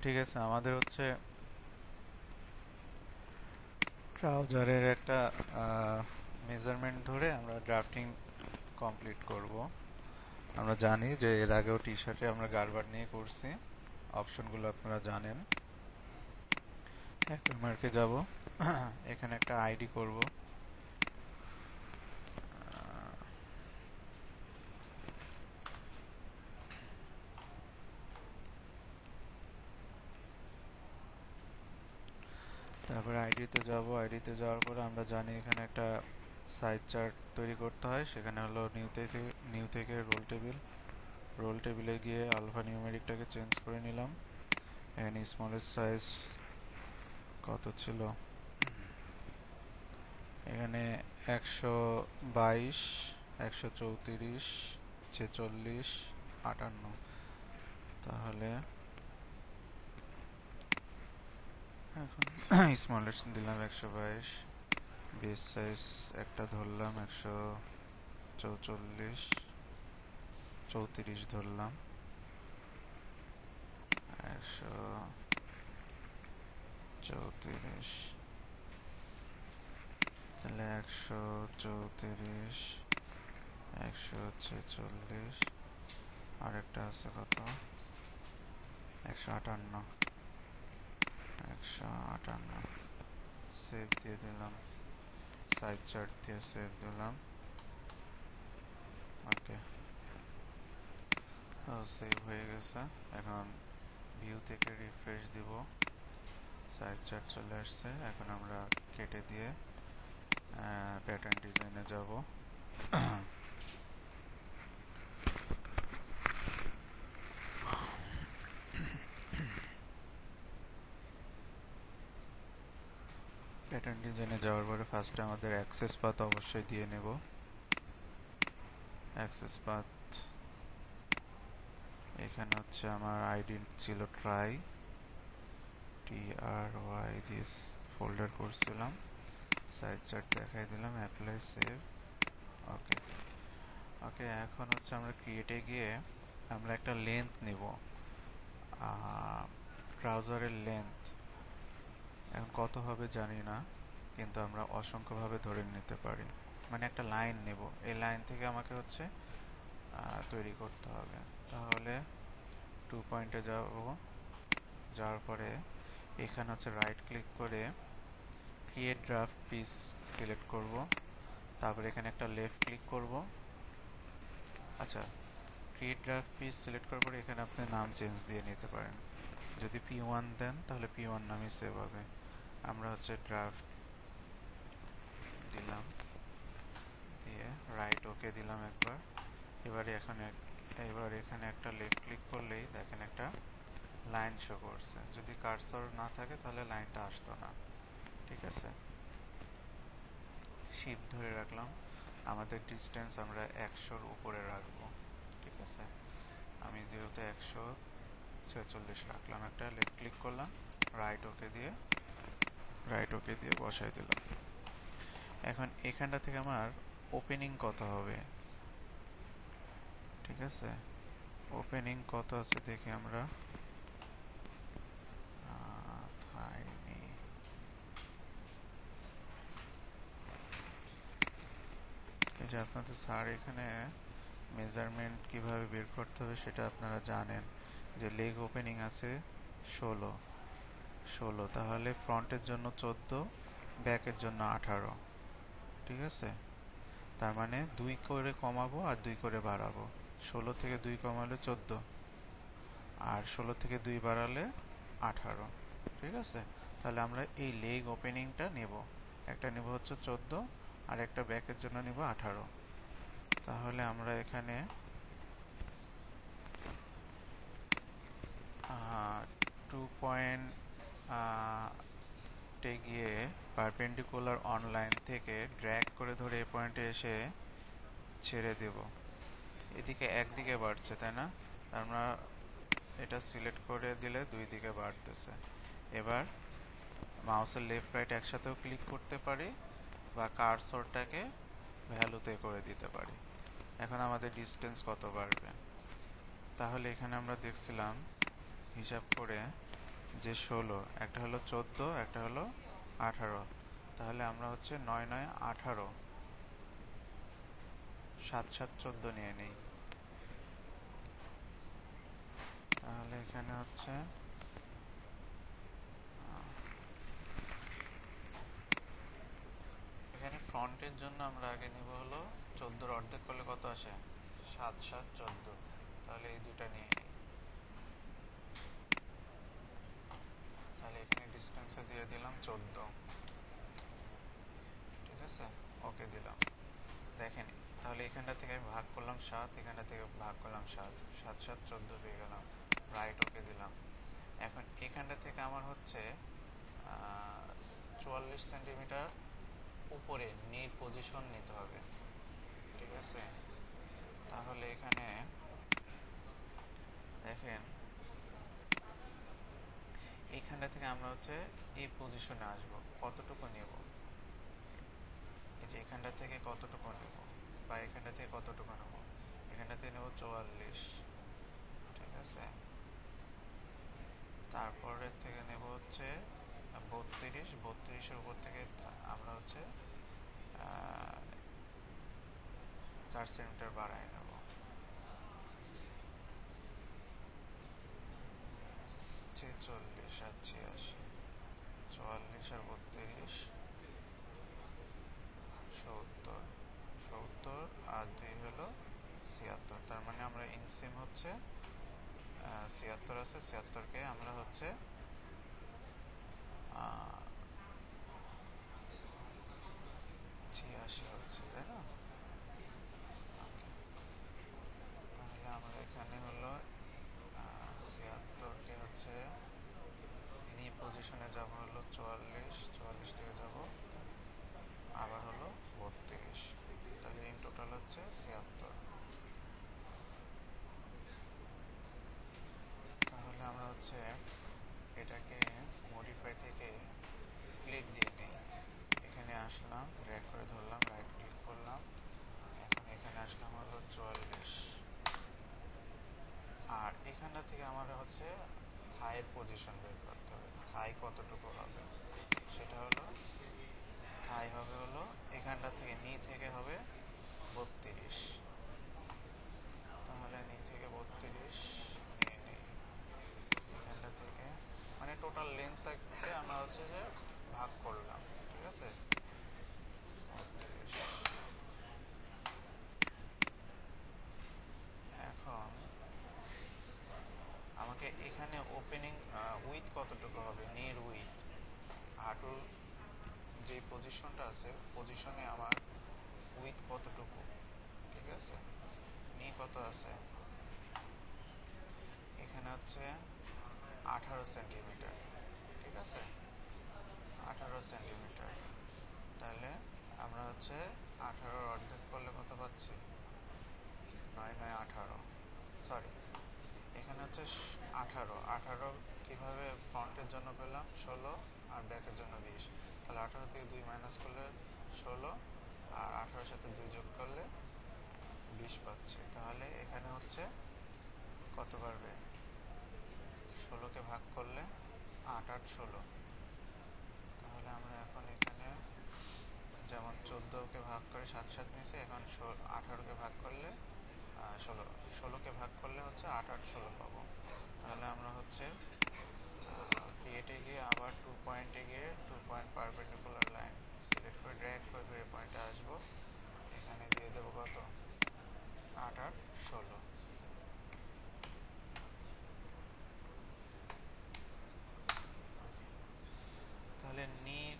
ঠিক আছে, আমাদের হচ্ছে ট্রাউজারের একটা মেজারমেন্ট ধরে আমরা ড্রাফটিং কমপ্লিট করব। আমরা জানি যে এর আগেও টি শার্টে আমরা গারবার নিয়ে করছি। অপশনগুলো আপনারা জানেন। এক মার্কে যাব, এখানে একটা আইডি করব। তারপরে আইডিতে যাব, আইডিতে যাওয়ার পরে আমরা জানি এখানে একটা সাইজ চার্ট তৈরি করতে হয়। সেখানে হলো নিউ থেকে রোল টেবিলে গিয়ে আলফা নিউমেরিকটাকে চেঞ্জ করে নিলাম। এখানে স্মলের সাইজ কত ছিল, এখানে 122, 134, 46, 58। তাহলে এখন স্মলের দিলাম 122, বেস সাইজ একটা ধরলাম 144, 34 ধরলাম, 134, তাহলে 134, 146, আরেকটা আছে কত, 158, 158। সেভ দিয়ে দিলাম, সাইড চার্ট দিয়ে সেভ দিলাম। ওকে, সেভ হয়ে গেছে। এখন ভিউ থেকে রিফ্রেশ দিব, সাইড চার্ট চলে আসছে। এখন আমরা কেটে দিয়ে প্যাটার্ন ডিজাইনে যাব। প্যাটার্ন ডিজাইনে যাওয়ার পরে ফার্স্টে আমাদের অ্যাক্সেস পাথ অবশ্যই দিয়ে নেব। অ্যাক্সেস পাথ এখানে হচ্ছে আমার আইডি ছিল TRY দিস ফোল্ডার করছিলাম। সাইড চার্ট দেখাই দিলাম, অ্যাপ্লাই, সেভ। ওকে ওকে, এখন হচ্ছে আমরা ক্রিয়েটে গিয়ে আমরা একটা লেন্থ নিব, ট্রাউজারের লেন্থ। এখন কত হবে জানি না, কিন্তু আমরা অসংখ্যভাবে ধরে নিতে পারি। মানে একটা লাইন নেব, এই লাইন থেকে আমাকে হচ্ছে তৈরি করতে হবে। তাহলে 2 পয়েন্টে যাব, যাওয়ার পরে এখানে হচ্ছে রাইট ক্লিক করে ক্রিয়েট ড্রাফট পিস সিলেক্ট করব। তারপরে এখানে একটা লেফট ক্লিক করব। আচ্ছা, ক্রিয়েট ড্রাফট পিস সিলেক্ট করার পরে এখানে আপনি নাম চেঞ্জ দিয়ে নিতে পারেন। যদি P1 দেন তাহলে P1 নামই সেভ হবে। আমরা হচ্ছে ড্রাফট দিলাম, দিয়ে রাইট ওকে দিলাম একবার। এবার এখানে একটা লেফট ক্লিক করলেই দেখেন একটা লাইন শো করছে। যদি কার্সর না থাকে তাহলে লাইনটা আসতো না। ঠিক আছে, শিফট ধরে রাখলাম। আমাদের ডিস্টেন্স আমরা 100-র উপরে রাখবো। ঠিক আছে, আমি যেহেতু 146 রাখলাম, একটা লেফট ক্লিক করলাম, রাইট ওকে দিয়ে বসাই দিলাম। এখন এখানটা থেকে আমার ওপেনিং কত হবে। ঠিক আছে, ওপেনিং কত আছে দেখি আমরা। এই যে আপনাদের স্যার এখানে মেজারমেন্ট কিভাবে বের করতে হবে সেটা আপনারা জানেন, যে লেগ ওপেনিং আছে 16, তাহলে ফ্রন্টের জন্য 14, ব্যাকের জন্য 18। ঠিক আছে, তার মানে 2 করে কমাবো আর 2 করে বাড়াবো। 16 থেকে 2 কমালে 14, আর 16 থেকে 2 বাড়ালে 18। ঠিক আছে, তাহলে আমরা এই লেগ ওপেনিংটা নেব, একটা নেব হচ্ছে 14 আর একটা ব্যাকের জন্য নেব 18। তাহলে আমরা এখানে 2 পয়েন্টে গিয়ে পারপেন্ডিকুলার অন লাইন থেকে ড্র্যাগ করে ধরে এই পয়েন্টে এসে ছেড়ে দেব। এদিকে একদিকে বাড়ছে, তাই না? আমরা এটা সিলেক্ট করে দিলে 2 দিকে বাড়তেছে। এবার মাউসের লেফট রাইট একসাথেও ক্লিক করতে পারি, বা কার্সরটাকে ভ্যালুতে করে দিতে পারি। এখন আমাদের ডিস্টেন্স কত বাড়বে, তাহলে এখানে আমরা দেখছিলাম হিসাব করে যে 16, একটা হলো 14, একটা হলো 18, তাহলে আমরা হচ্ছে 9 9 18, 7 7 14 নিয়ে নিই। তাহলে এখানে হচ্ছে এখানে ফ্রন্টের জন্য আমরা আগে নিব হলো 14 অর্ধেক করলে কত আসে, 7 7 14, তাহলে এই দুটা নিয়ে নিই। তাহলে এখানে ডিস্টেন্সে দিয়ে দিলাম 14, ঠিক আছে, ওকে দিলাম। দেখেন তাহলে এখানটা থেকে আমি ভাগ করলাম 7, এখানটা থেকে ভাগ করলাম 7, 7 7 14 পেয়ে গেলাম, রাইট ওকে দিলাম। এখন এখানটা থেকে আমার হচ্ছে 44 সেন্টিমিটার উপরে নির পজিশন নিতে হবে, ঠিক আছে। তাহলে এখানে দেখেন এইখানটা থেকে আমরা হচ্ছে এই পজিশনে আসব, কতটুকু নেব, এই যে এখানটা থেকে কতটুকু নেব বা এখানটা থেকে কতটুকু নেব, এখানটা থেকে নেব 44, ঠিক আছে। তারপরে থেকে নেব হচ্ছে 32, 32-এর উপর থেকে আমরা হচ্ছে 4 সেন্টিমিটার বাড়ায় নেব, 46 আর 86, 44 আর 32 70, 70 আর 2 হলো 76, তার মানে আমরা ইনসিম হচ্ছে 76 আছে, 76কে আমরা হচ্ছে 86 হচ্ছে, তাই না। তাহলে আমরা এখানে হলো 76কে হচ্ছে নি পজিশনে যাব হলো 44, 44 থেকে যাব আবার হলো 32, তাহলে ইন টোটাল হচ্ছে 76। তাহলে আমরা হচ্ছে এটাকে মডিফাই থেকে স্প্লিট দিয়ে নিই। এখানে আসলাম, ড্র্যাগ করে ধরলাম, রাইট ক্লিক করলাম, এখন এখানে আসলাম হলো 44, আর এখানটা থেকে আমার হচ্ছে থাইয়ের পজিশন বের করতে হবে, থাই কতটুকু হবে, সেটা হলো থাই হবে হলো এখানটা থেকে নি থেকে হবে 32, তাহলে নি থেকে 32 নিয়ে নিই। এখানটা থেকে মানে টোটাল লেন্থটাকে আমরা হচ্ছে যে ভাগ করলাম, ঠিক আছে, 32। এখন আমাকে এখানে ওপেনিং উইথ কতটুকু হবে, নির উইথ, হাঁটুর যে পজিশনটা আছে পজিশনে আমার উইথ কতটুকু, ঠিক আছে, নি কত আছে, এখানে হচ্ছে 18 সেন্টিমিটার, ঠিক আছে, 18 সেন্টিমিটার। তাহলে আমরা হচ্ছে 18 অর্ধেক করলে কত পাচ্ছি, 9 9 18, সরি এখানে হচ্ছে 18, 18 কীভাবে ফ্রন্টের জন্য পেলাম 16 আর ব্যাকের জন্য 20, তাহলে 18 থেকে 2 মাইনাস করলে 16, আর 18-এর সাথে 2 যোগ করলে 20 পাচ্ছি। তাহলে এখানে হচ্ছে কত পারবে, 16কে ভাগ করলে 8 8 16, তাহলে আমরা এখন এখানে যেমন 14কে ভাগ করে 7 7 নিয়েছি, এখন 18কে ভাগ করলে 16কে ভাগ করলে হচ্ছে 8 8 16 পাবো। তাহলে আমরা হচ্ছে ক্রিয়েটে গিয়ে আবার 2 পয়েন্টে গিয়ে 2 পয়েন্ট পারপেন্ডিকুলার লাইন সিলেক্ট করে ড্র্যাগ করে ধরে পয়েন্টে আসবো, এখানে দিয়ে দেবো কত, 8 8 16। তাহলে নির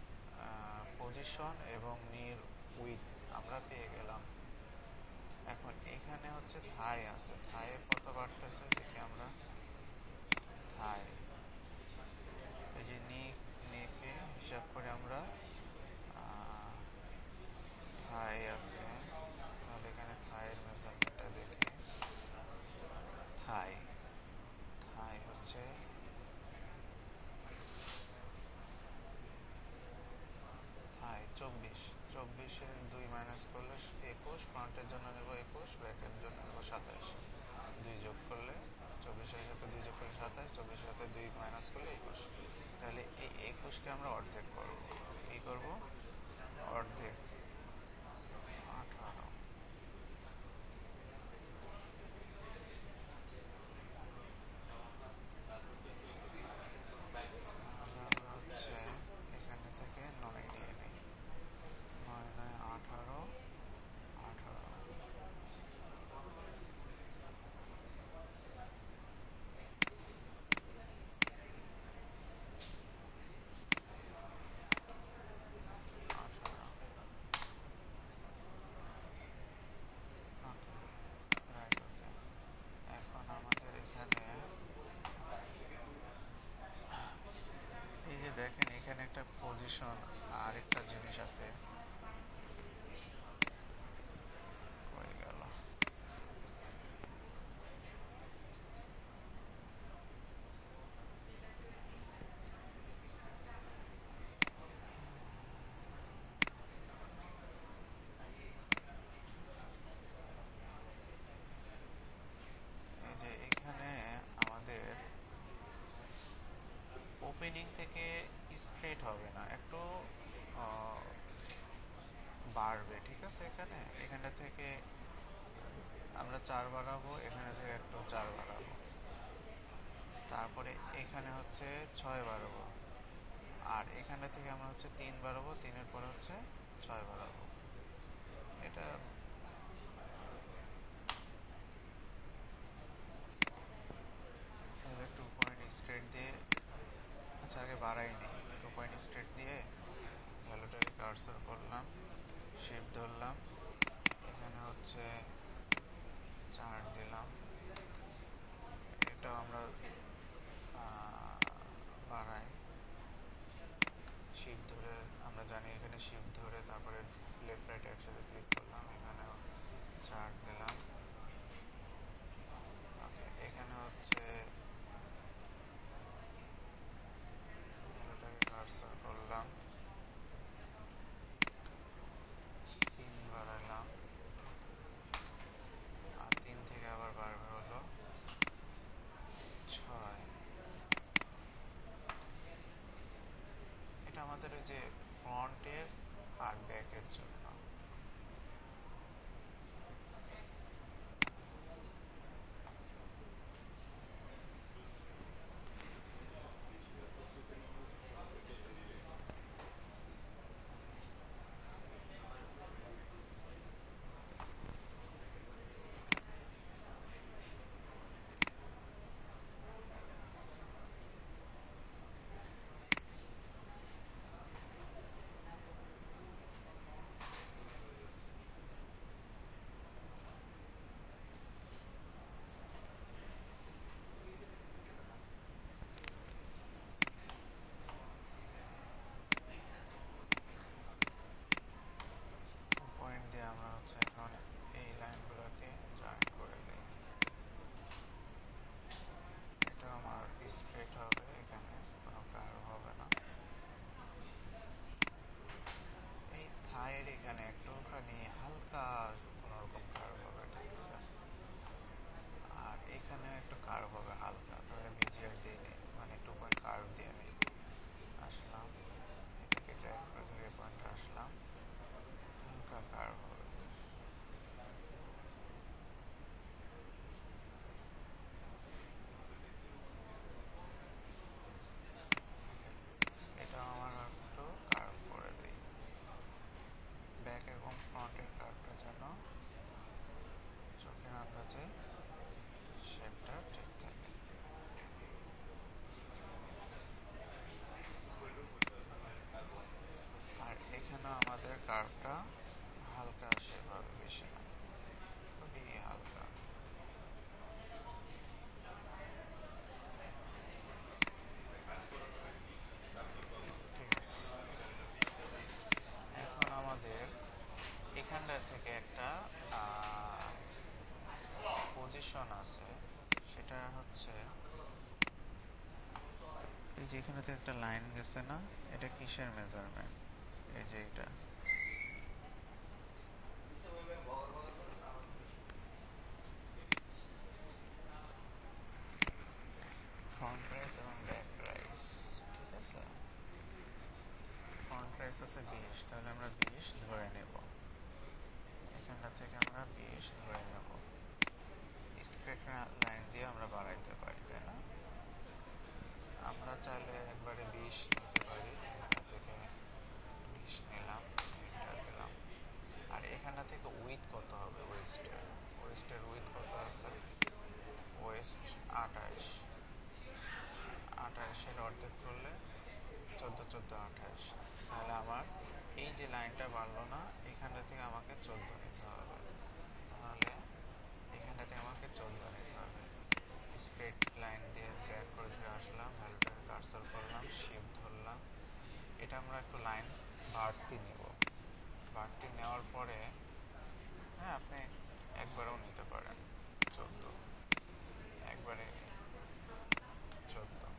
পজিশন এবং নির উইথ আমরা পেয়ে গেলাম। এখন এখানে হচ্ছে থাই আছে, থাইয়ে কত বাড়তেছে দেখি আমরা, থাই এই যে নিচে হিসাব করে আমরা থাই আছে, তাহলে এখানে থাইয়ের মেজারমেন্টটা দেখি, থাই থাই হচ্ছে থাই 24, 24-এর 2 মাইনাস করলে 21, ফ্রন্টের জন্য নেব 21, ব্যাকের জন্য নেব 27, 2 যোগ করলে 24-এর সাথে 2 যোগ করলে 27, 24-এর সাথে 2 মাইনাস করলে 21। তাহলে এই 21কে আমরা অর্ধেক করব। কি করব? অর্ধেক। 18 হচ্ছে, এখানে থেকে 9 নিয়ে নিই। 9 9 18, 18। ওকে, রাইট, ওকে। এখন আমাদের এখানে এই যে দেখেন, এখানে একটা পজিশন আর একটা জিনিস আছে, হয়ে গেল। এই যে এখানে আমাদের ওপেনিং থেকে স্ট্রেট হবে না, একটু বাড়বে, ঠিক আছে। এখানটা থেকে আমরা 4 বাড়াবো, এখানে থেকে একটু 4 বাড়াবো, তারপরে এখানে হচ্ছে 6 বাড়াবো, আর এখানটা থেকে আমরা হচ্ছে 3 বাড়াবো, 3-এর পরে হচ্ছে 6 বাড়াবো। এটা তাহলে 2 পয়েন্ট স্ট্রেট দিয়ে, আচ্ছা আগে বাড়াই নেই, 2 পয়েন্ট স্ট্রেট দিয়ে ভ্যালুটাকে কার্সর করলাম, শিফট ধরলাম, এখানে হচ্ছে 4 দিলাম। এটাও আমরা বাড়াই, শিফট ধরে, আমরা জানি এখানে শিফট ধরে তারপরে লেফট রাইট একসাথে ক্লিক করলাম, এখানেও 4 দিলাম। ওকে, এখানে হচ্ছে ভ্যালুটাকে কার্সর করলাম, 3 বাড়াইলাম, আর 3 থেকে আবার বাড়বে হলো 6। এটা আমাদের ওই যে ফ্রন্টের আর ব্যাকের জন্য। পয়েন্ট দিয়ে আমরা হচ্ছে এখন এই লাইনগুলোকে জয়েন করে দিই। এটা আমার স্ট্রেট হবে, এখানে কোনো কার্ভ হবে না। এই থায়ের এখানে একটুখানি হালকা কোনোরকম কার্ভ হবে, ঠিক আছে। আর এখানে একটু কার্ভ হবে হালকা, তাহলে বিজিআর দিয়ে নিই, মানে 2 পয়েন্ট কার্ভ দিয়ে নিই। আসলাম, এটাকে ড্র্যাগ করে ধরে পয়েন্টে আসলাম, হালকা কার্ভ হবে। এটা আমার একটু কার্ভ করে দিই, ব্যাক এবং ফ্রন্টের কার্ভটা যেন চোখের আন্দাজে শেপটা ঠিক থাকে। আর এখানেও আমাদের কার্ভটা হালকা শেপ হবে, বেশি না, খুবই হালকা। ঠিক আছে, এখন আমাদের এখানটা থেকে একটা পজিশন আছে, সেটা হচ্ছে এই যে এখানে তো একটা লাইন গেছে না, এটা কিসের মেজারমেন্ট? এই যে এটা, ব্যাক রাইস, ঠিক আছে। ফ্রন্ট রাইস আছে 20, তাহলে আমরা 20 ধরে নেব। এখানটা থেকে আমরা 20 ধরে নেব। স্ট্রেট লাইন দিয়ে আমরা বাড়াইতে পারি, তাই না? আমরা চাইলে একবারে 20 নিতে পারি। এখান থেকে 20 নিলাম, এটা দিলাম। আর এখানটা থেকে উইথ কত হবে? ওয়েস্টের উইথ কত আছে? ওয়েস্ট 28, 28-এর অর্ধেক করলে 14, 14, 28। তাহলে আমার এই যে লাইনটা বাড়লো না, এখানটা থেকে আমাকে 14 নিতে হবে। তাহলে এখানটা থেকে আমাকে 14 নিতে হবে। স্ট্রেট লাইন দিয়ে ড্র্যাগ করে ধরে আসলাম, ভ্যালুটাকে কার্সর করলাম, শেপ ধরলাম। এটা আমরা একটু লাইন বাড়তি নেব। বাড়তি নেওয়ার পরে, হ্যাঁ, আপনি একবারও নিতে পারেন 14, একবারে 14,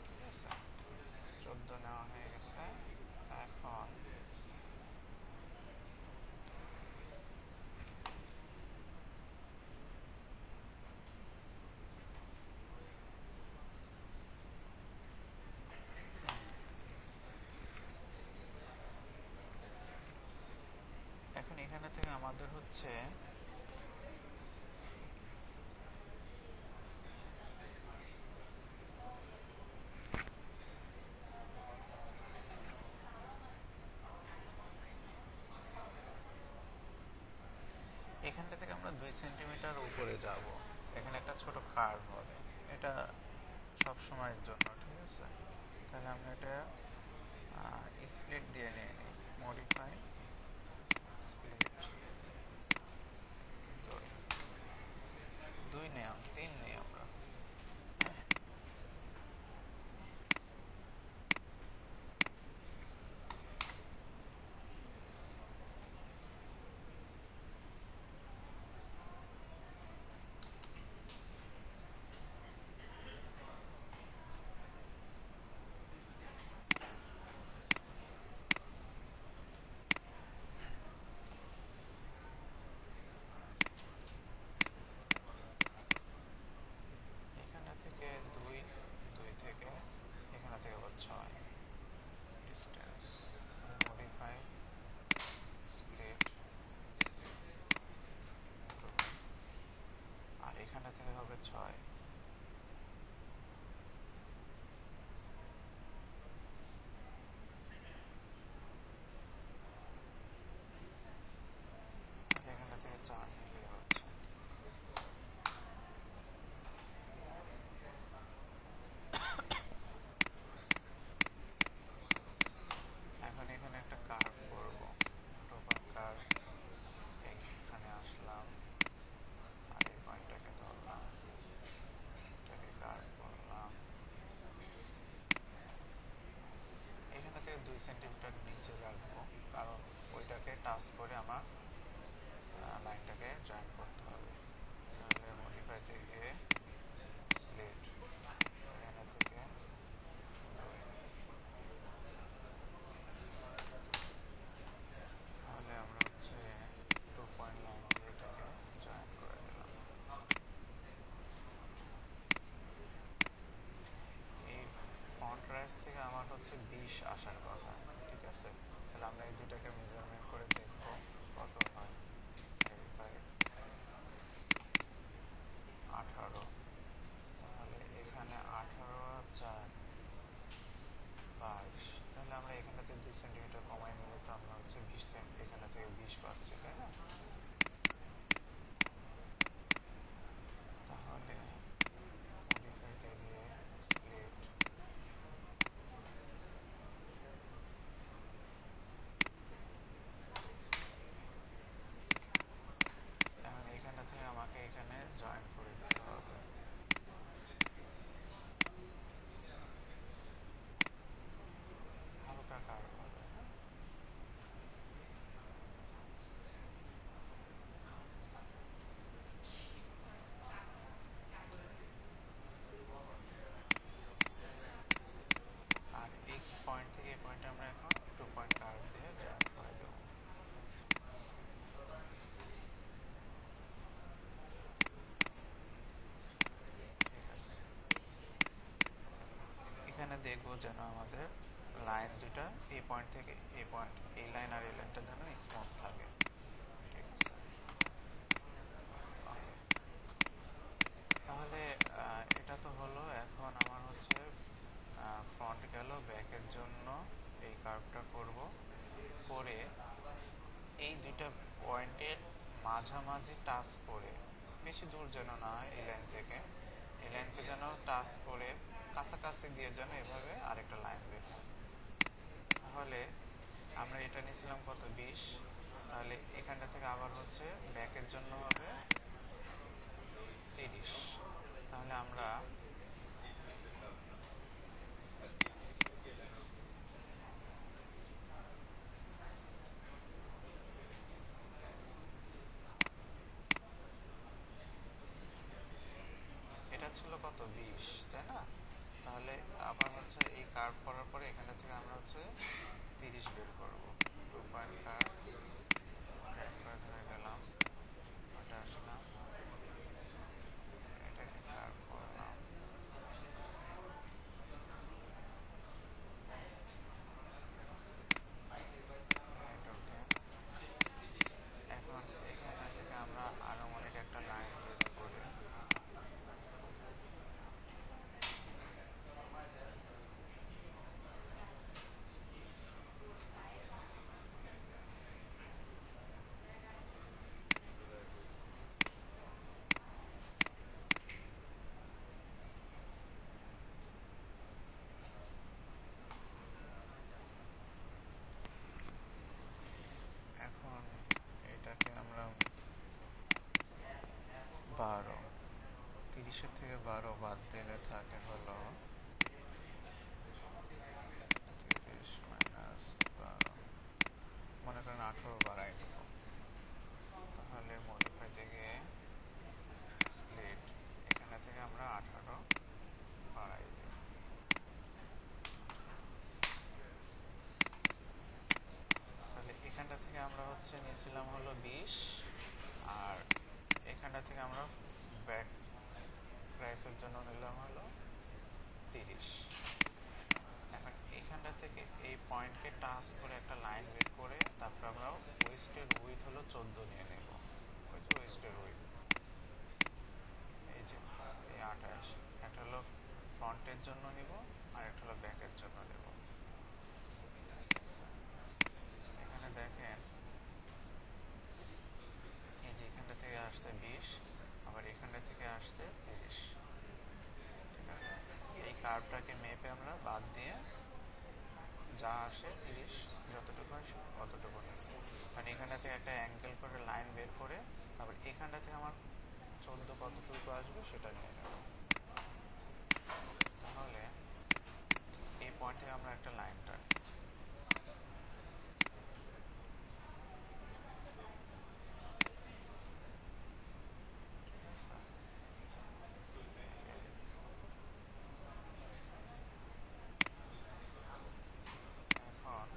ঠিক আছে। 14 নেওয়া হয়ে গেছে। এখন এখানে থেকে আমাদের হচ্ছে এখানটা থেকে আমরা 2 সেন্টিমিটার উপরে যাব। এখানে একটা ছোট কার্ভ হবে, এটা সব সময়ের জন্য, ঠিক আছে। তাহলে আমরা এটা স্প্লিট দিয়ে নিয়ে নিই, মডিফাই স্প্লিট। তো 2 নেই, 3 নেই আমরা। এখানে থেকে 2, 2 থেকে এখানে থেকে আবার 6 ডিস্টেন্স, মডিফাই স্প্লিট। আর এখানে থেকে হবে 6। এখানে থেকে 4 নিলে হচ্ছে। এখন এখানে একটা কার্ভ করব, টোপার কার্ভ। এখানে আসলাম, আর এই পয়েন্টটাকে ধরলাম, এটাকে কার্ভ করলাম। এখানে থেকে 2 সেন্টিমিটার নিচে রাখবো, কারণ ওইটাকে টাচ করে আমার লাইনটাকে জয়েন করতে হবে। তাহলে মডিফাই থেকে স্প্লিট, এখানে থেকে 2। তাহলে আমরা হচ্ছে 2 পয়েন্ট লাইন দিয়ে এটাকে জয়েন করে দিলাম। এই ফ্রন্ট রাইস থেকে আমার হচ্ছে 20 আসার কথা, ঠিক আছে। তাহলে আমরা এই দুটাকে মেজারমেন্ট করে দেখব কত হয়। 18, তাহলে এখানে 18 আর 4 22। তাহলে আমরা এখানে থেকে 2 সেন্টিমিটার কমাই নিলে তো আমরা হচ্ছে 20 সেন্ট, এখানে থেকে 20 পাচ্ছি, তাই না? তাহলে মডিফাই থেকে স্প্লিট, দেখবো যেন আমাদের লাইন দুটা এই পয়েন্ট থেকে এই পয়েন্ট, এই লাইন আর এই লাইনটা যেন স্মুথ থাকে। ঠিক আছে, ওকে। তাহলে এটা তো হলো। এখন আমার হচ্ছে ফ্রন্ট গেল, ব্যাকের জন্য এই কার্ভটা করব, করে এই দুইটা পয়েন্টের মাঝামাঝি টাচ করে, বেশি দূর যেন না হয় এই লাইন থেকে, এই লাইনকে যেন টাচ করে কাছাকাছি দিয়ে যেন এভাবে আরেকটা লাইন বের হয়। তাহলে আমরা এটা নিয়েছিলাম কত, 20। তাহলে এখানটা থেকে আবার হচ্ছে ব্যাকের জন্য হবে 30। তাহলে আমরা এটা ছিল কত, 20, তাই না? তাহলে আবার হচ্ছে এই কার্ভ করার পরে এখানটা থেকে আমরা হচ্ছে 30 বের করবো। 2 পয়েন্ট কার্ভ ধরে গেলাম, এটা আসলাম, এটাকে কার্ভ করলাম, এখন এখানে থেকে আমরা আনুমানিক একটা লাইন তৈরি করে এখন এটাকে আমরা 12, 30-এর থেকে 12 বাদ দিলে থাকে হলো 30 মাইনাস 12, মনে করেন 18 বাড়াই নিব। তাহলে মডিফাই থেকে স্প্লিট, এখানে থেকে আমরা 18 বাড়াই দিই। তাহলে এখানটা থেকে আমরা হচ্ছে নিয়েছিলাম হলো 20, আর এখানটা থেকে আমরা ব্যাক প্রাইসের জন্য নিলাম হলো 30। এখন এখানটা থেকে এই পয়েন্টকে টাচ করে একটা লাইন বের করে তারপর আমরা ওয়েস্টের উইথ হলো 14 নিয়ে নেব। ওই যে ওয়েস্টের উইথ, এই যে এই 28, একটা হলো ফ্রন্টের জন্য নিব আর একটা হলো ব্যাকের জন্য নেব। এখানে দেখেন এই যে এখানটা থেকে আসছে 20, আবার এখানটা থেকে আসছে 30। ঠিক আছে, এই কার্ভটাকে মেপে আমরা বাদ দিয়ে যা আসে 30 যতটুকু আসে অতটুকু নিচ্ছি। মানে এখানটা থেকে একটা অ্যাঙ্গেল করে লাইন বের করে তারপর এখানটা থেকে আমার 14 কতটুকু আসবে সেটা নিয়ে নেব। তাহলে এই পয়েন্ট থেকে আমরা একটা লাইন টানি, ঠিক আছে? এখন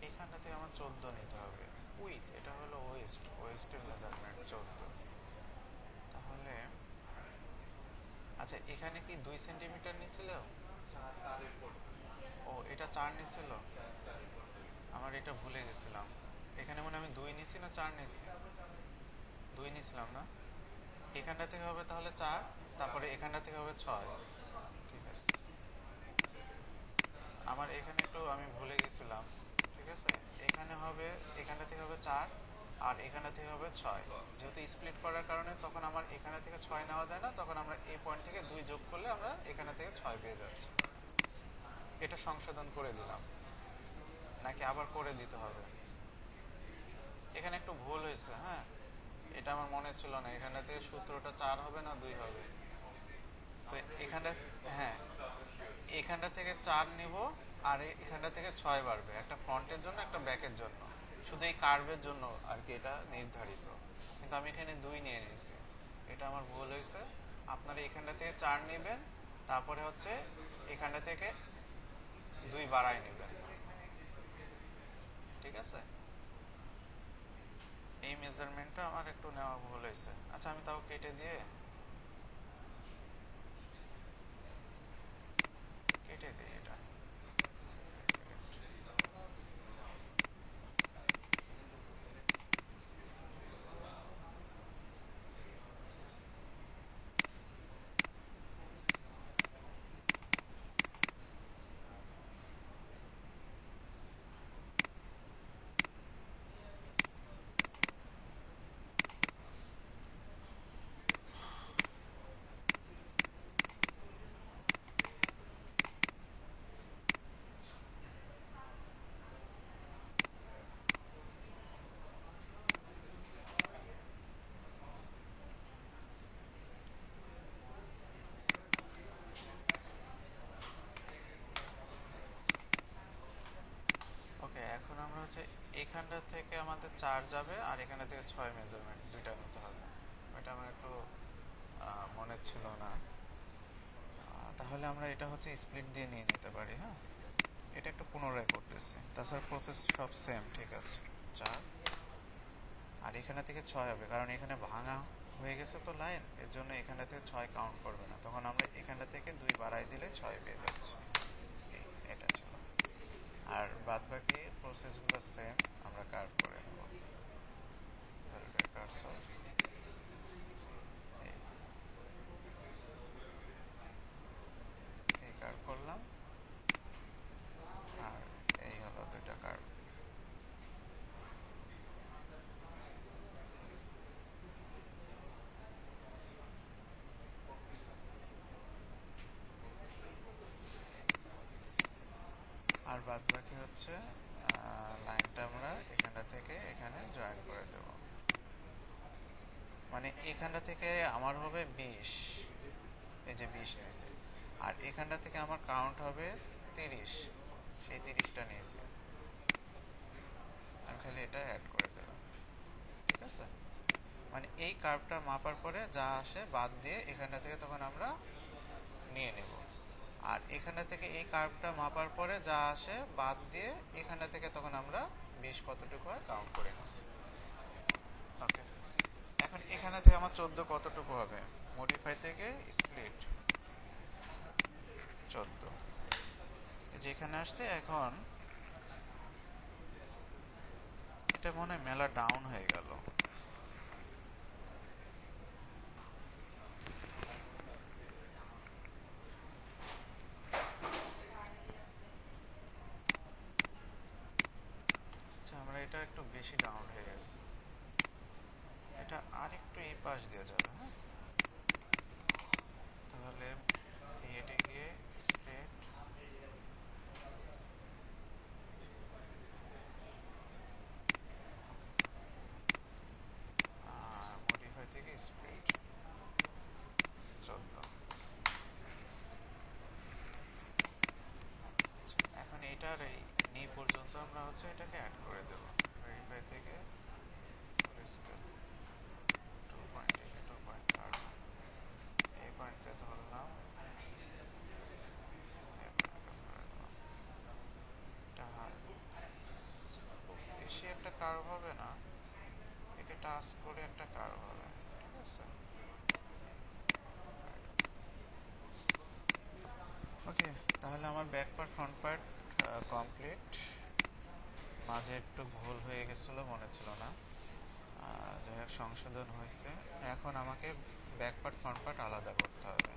এখানটা থেকে আমার 14 নিতে হবে উইথ, এটা হলো ওয়েস্টের মেজারমেন্ট 14। তাহলে আচ্ছা, এখানে কি 2 সেন্টিমিটার নিছিল? ও, এটা 4 নিছিল, আমার এটা ভুলে গেছিলাম। এখানে মনে আমি 2 নিছি না 4 নিছি? 2 নিছিলাম না? এখানটা থেকে হবে তাহলে 4, তারপরে এখানটা থেকে হবে 6। ঠিক আছে, আমার এখানে একটু আমি ভুলে গেছিলাম। ঠিক আছে, এখানে হবে, এখানটা থেকে হবে 4 আর এখানটা থেকে হবে 6। যেহেতু স্প্লিট করার কারণে তখন আমার এখানে থেকে 6 নেওয়া যায় না, তখন আমরা এই পয়েন্ট থেকে 2 যোগ করলে আমরা এখানে থেকে 6 পেয়ে যাচ্ছি। এটা সংশোধন করে দিলাম, নাকি আবার করে দিতে হবে? এখানে একটু ভুল হয়েছে, হ্যাঁ, এটা আমার মনে ছিল না। এখানে থেকে সূত্রটা 4 হবে না 2 হবে। তো এখানটা, হ্যাঁ, এখানটা থেকে 4 নিব আর এখানটা থেকে 6 বাড়বে, একটা ফ্রন্টের জন্য একটা ব্যাকের জন্য, শুধু এই কার্ভের জন্য আর কি এটা নির্ধারিত। কিন্তু আমি এখানে 2 নিয়ে নিয়েছি, এটা আমার ভুল হয়েছে। আপনারা এখানটা থেকে 4 নেবেন, তারপরে হচ্ছে এখানটা থেকে 2 বাড়াই নেবেন। ঠিক আছে, এই মেজারমেন্টটা আমার একটু নেওয়া ভুল হয়েছে। আচ্ছা, আমি তাও কেটে দিই এটা। থেকে আমাদের 4 যাবে আর এখানে থেকে 6 মেজারমেন্ট দুইটা নিতে হবে। এটা আমার একটু মনে ছিল না। তাহলে আমরা এটা হচ্ছে স্প্লিট দিয়ে নিয়ে নিতে পারি। হ্যাঁ, এটা একটু পুনরায় করতেছি, তাছাড়া প্রসেস সব সেম। ঠিক আছে, 4 আর এখানে থেকে 6 হবে, কারণ এখানে ভাঙা হয়ে গেছে তো লাইন, এর জন্য এখানে থেকে 6 কাউন্ট করবে না, তখন আমরা এখানে থেকে 2 বাড়াই দিলে 6 পেয়ে যাচ্ছে। এটা ছিল। আর বাদ বাকি প্রসেসগুলো সেম, আমরা কার্ভ করে নেব। এই কার্ভ করলাম, আর এই হলো দুইটা কার্ভ। আর বাদ বাকি হচ্ছে লাইনটা আমরা এখানটা থেকে এখানে জয়েন করে দেব। মানে এখানটা থেকে আমার হবে 20, এই যে 20 নিয়েছে, আর এখানটা থেকে আমার কাউন্ট হবে 30, সেই 30টা নিয়েছে। আমি খালি এটা অ্যাড করে দিলাম। ঠিক আছে, মানে এই কার্ভটা মাপার পরে যা আসে বাদ দিয়ে এখানটা থেকে তখন আমরা নিয়ে নেব। আর এখানে থেকে এই কার্ভটা মাপার পরে যা আসে বাদ দিয়ে এখানে থেকে তখন আমরা 20 কতটুকু হয় কাউন্ট করে নিচ্ছি। ওকে, এখন এখানে থেকে আমার 14 কতটুকু হবে, মডিফাই থেকে স্প্লিট 14, যেখানে আসছে। এখন এটা মনে হয় মেলা ডাউন হয়ে গেল। আচ্ছা, আমরা এটা একটু বেশি ডাউন হয়ে গেছে, এটা আর একটু এই পাশ দিয়ে যাবে। হ্যাঁ, তাহলে ক্রিয়েটে গিয়ে স্প্লিট মডিফাই থেকে স্প্লিট 14। এখন এটার এই নি পর্যন্ত আমরা হচ্ছে এটাকে অ্যাড করে দেব। ভেরিফাই থেকে ফুল স্কেল 2 পয়েন্ট থেকে 2.3, এই পয়েন্টকে ধরলাম, এই পয়েন্টকে ধরে দিলাম। এটা খুব বেশি একটা কার্ভ হবে না, একে টাচ করে একটা কার্ভ হবে। ঠিক আছে, ওকে, তাহলে আমার back part front part complete. মাঝে একটু ভুল হয়ে গেছিলো, মনে ছিল না, যাই হোক সংশোধন হয়েছে। এখন আমাকে ব্যাক পার্ট ফ্রন্ট পার্ট আলাদা করতে হবে।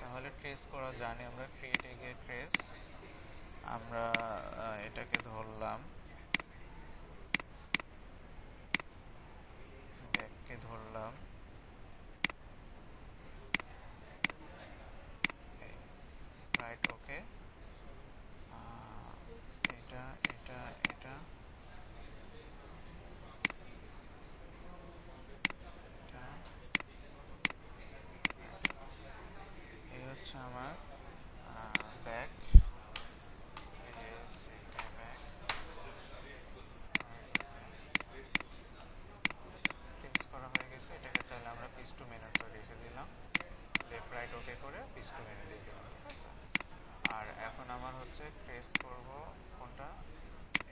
তাহলে ট্রেস করা জানি আমরা, ক্রিয়েটে গিয়ে ট্রেস, আমরা এটাকে ধরলাম, ব্যাককে ধরলাম, রাইট ওকে, এটা এটা এটা এটা, এই হচ্ছে আমার ব্যাক, ব্যাক ফিক্স করা হয়ে গেছে। এটাকে চাইলে আমরা পিস টু মেনু করে রেখে দিলাম, লেফট রাইট ওকে করে পিস টু মেনু দিয়ে দিলাম। ঠিক আছে, আর এখন আমার হচ্ছে ট্রেস করব কোনটা,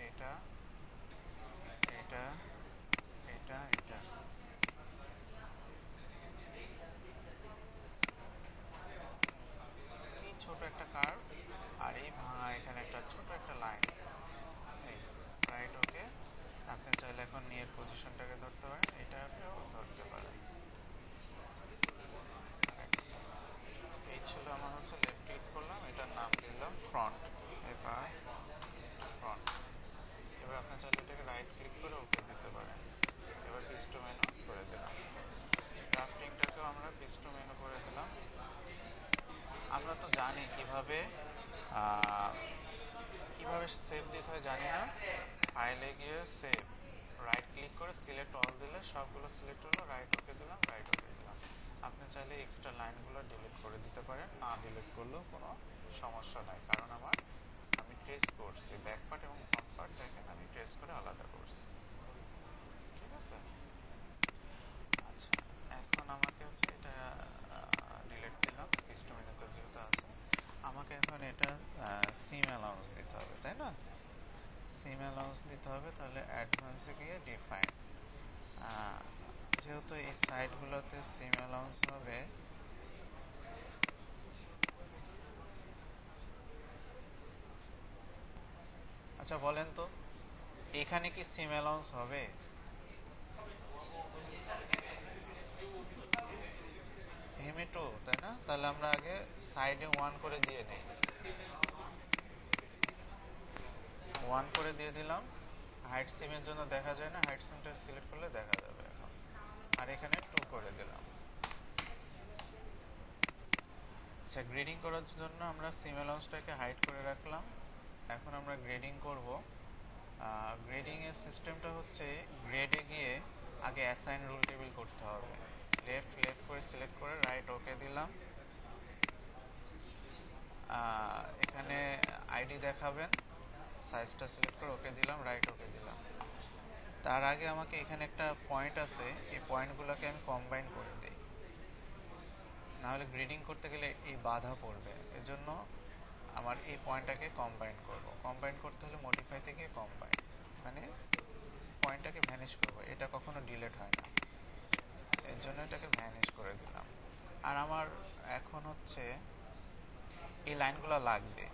এটা এটা এটা এটা, এই ছোট একটা কার্ভ, আর এই ভাঙা এখানে একটা ছোট একটা লাইন, এই রাইট ওকে। আপনি চাইলে এখন নিয়ের পজিশনটাকে ধরতে পারেন, এটাকেও ধরতে পারেন। এই ছিল আমার হচ্ছে, লেফট ক্লিক করলাম, এটার নাম দিলাম ফ্রন্ট, এবার ফ্রন্ট। এবার আপনি চাইলে এটাকে রাইট ক্লিক করে ওকে দিতে পারেন। এবার পিস টু মেনু করে দিলাম, ক্রাফটিংটাকেও আমরা পিস টু মেনু করে দিলাম। আমরা তো জানি কিভাবে কিভাবে সেভ দিতে হয়, জানি না। ফাইলে গিয়ে সেভ, রাইট ক্লিক করে সিলেক্ট অল দিলে সবগুলো সিলেক্ট হলো, রাইট ওকে দিলাম, রাইট ওকে দিলাম। আপনি চাইলে এক্সট্রা লাইনগুলো ডিলিট করে দিতে পারেন, না ডিলিট করলেও কোনো সমস্যা নাই, কারণ আমি ট্রেস করছি, ব্যাক পার্ট এবং ফ্রন্ট পার্ট দেখেন আমি ট্রেস করে আলাদা করছি, ঠিক আছে। আচ্ছা, এখন আমাকে হচ্ছে এটা ডিলিট দিলাম, পিস্টোমিনেতে যেহেতু আছে। আমাকে এখন এটা সিম অ্যালাউন্স দিতে হবে, তাই না? সিম অ্যালাউন্স দিতে হবে, তাহলে অ্যাডভান্সে গিয়ে ডিফাইন, যেহেতু এই সাইটগুলোতে সিম অ্যালাউন্স হবে, আচ্ছা বলেন তো এখানে কি সিম অ্যালাউন্স হবে? হেমে টু, তাই না? তাহলে আমরা আগে সাইডে 1 করে দিয়ে নেই, 1 করে দিয়ে দিলাম। হাইট সিমের জন্য দেখা যায় না, হাইট সিমটা সিলেক্ট করলে দেখা যাবে এখন। আর এখানে 2 করে দিলাম। আচ্ছা, গ্রেডিং করার জন্য আমরা সিম অ্যালাউন্সটাকে হাইড করে রাখলাম। এখন আমরা গ্রেডিং করব। গ্রেডিং এর সিস্টেমটা হচ্ছে, গ্রেডে গিয়ে আগে অ্যাসাইন রুল টেবিল করতে হবে। লেফট করে সিলেক্ট করে রাইট ওকে দিলাম। এখানে আইডি দেখাবেন, সাইজটা সিলেক্ট করে ওকে দিলাম, রাইট ওকে দিলাম। তার আগে আমাকে এখানে একটা পয়েন্ট আছে, এই পয়েন্টগুলোকে আমি কম্বাইন করে দিই, নাহলে গ্রেডিং করতে গেলে এই বাধা পড়বে। এজন্য আমার এই পয়েন্টটাকে কম্বাইন করব। কম্বাইন করতে হলে মডিফাই থেকে কম্বাইন, মানে পয়েন্টটাকে ভ্যানিশ করব, এটা কখনো ডিলিট হয় না, এর জন্য এটাকে ভ্যানিশ করে দিলাম। আর আমার এখন হচ্ছে এই লাইনগুলো লাগবে,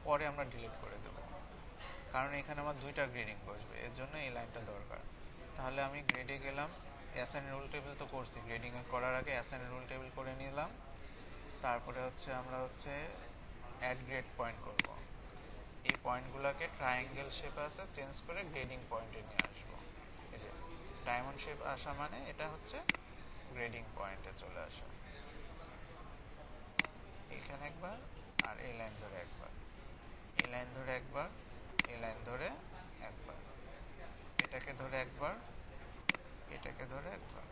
পরে আমরা ডিলিট করে দেব, কারণ এখানে আমার দুইটা গ্রেডিং বসবে, এর জন্য এই লাইনটা দরকার। তাহলে আমি গ্রেডে গেলাম, অ্যাসাইন রুল টেবিল তো করছি, গ্রেডিং করার আগে অ্যাসাইন রুল টেবিল করে নিলাম। তারপরে হচ্ছে আমরা হচ্ছে অ্যাড গ্রেড পয়েন্ট করব। এই পয়েন্টগুলোকে ট্রায়াঙ্গেল শেপ আছে চেঞ্জ করে গ্রেডিং পয়েন্টে নিয়ে আসবো। এই যে ডায়মন্ড শেপ আসা মানে এটা হচ্ছে গ্রেডিং পয়েন্টে চলে আসা। এখানে একবার, আর এই লাইন ধরে একবার, এই লাইন ধরে একবার, এই লাইন ধরে একবার, এটাকে ধরে একবার, এটাকে ধরে একবার।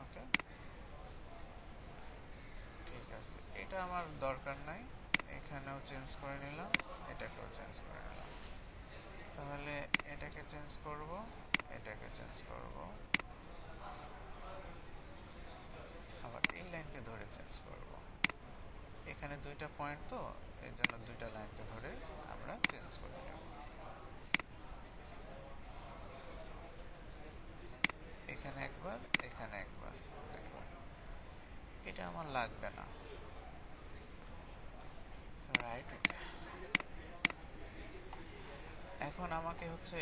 ওকে, ঠিক আছে, এটা আমার দরকার নাই, এখানেও চেঞ্জ করে নিলাম, এটাকেও চেঞ্জ করে নিলাম। তাহলে এটাকে চেঞ্জ করব, এটাকে চেঞ্জ করব, আবার এই লাইনকে ধরে চেঞ্জ করব। এখানে দুইটা পয়েন্ট তো, এর জন্য দুইটা লাইনকে ধরে আমরা চেঞ্জ করে নেব। এখানে একবার, এখানে একবার, একবার। এটা আমার লাগবে না, রাইট ওকে। এখন আমাকে হচ্ছে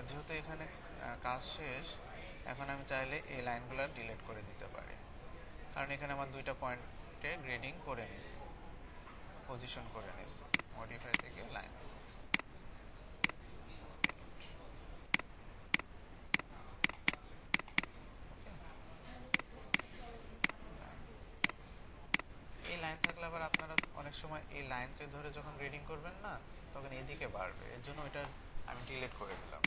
যেহেতু এখানে কাজ শেষ, এখন আমি চাইলে এই লাইনগুলো ডিলিট করে দিতে পারি, কারণ এখানে আমার দুইটা পয়েন্টে গ্রেডিং করে নিছি, পজিশন করে নিছি। মডিফাই থেকে লাইন, এই লাইন থাকলে আবার আপনারা অনেক সময় এই লাইনকে ধরে যখন গ্রেডিং করবেন না, তখন এদিকে বাড়বে, এর জন্য এটা আমি ডিলিট করে দিলাম।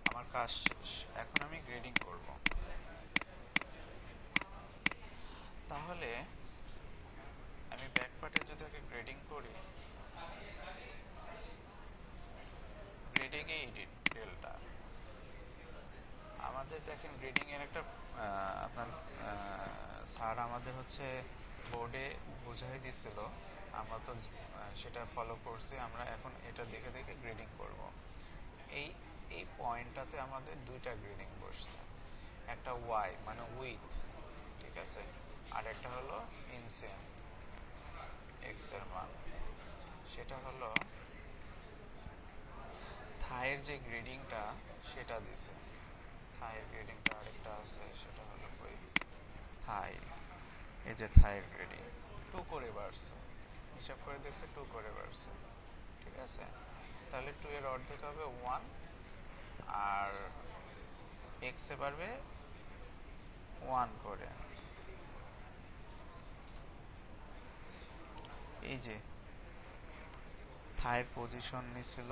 আমার কাজ শেষ, এখন আমি গ্রেডিং করব। তাহলে আমি ব্যাক পার্টে যদি আগে গ্রেডিং করি, গ্রেডিং এ এডিট ডেল্টা, আমাদের দেখেন গ্রেডিং এর একটা আপনার স্যার আমাদের হচ্ছে বোর্ডে বোঝাই দিছিল, আমরা তো সেটা ফলো করছি। আমরা এখন এটা দেখে দেখে গ্রেডিং করব। এই এই পয়েন্টটাতে আমাদের দুইটা গ্রেডিং বসছে, একটা ওয়াই মানে উইথ, ঠিক আছে, আর একটা হলো ইনসেম এক্স এর মান, সেটা হলো থাইয়ের যে গ্রেডিংটা সেটা দিছে। থাইয়ের গ্রেডিংটা আরেকটা আছে, সেটা হলো ওই থাই, এই যে থাইয়ের গ্রেডিং 2 করে বাড়ছে, হিসাব করে দেখছে 2 করে বাড়ছে, ঠিক আছে। তাহলে 2 এর অর্ধেক হবে 1, আর এক্স এ বাড়বে 1 করে। এই যে থাইয়ের পজিশন নিছিল,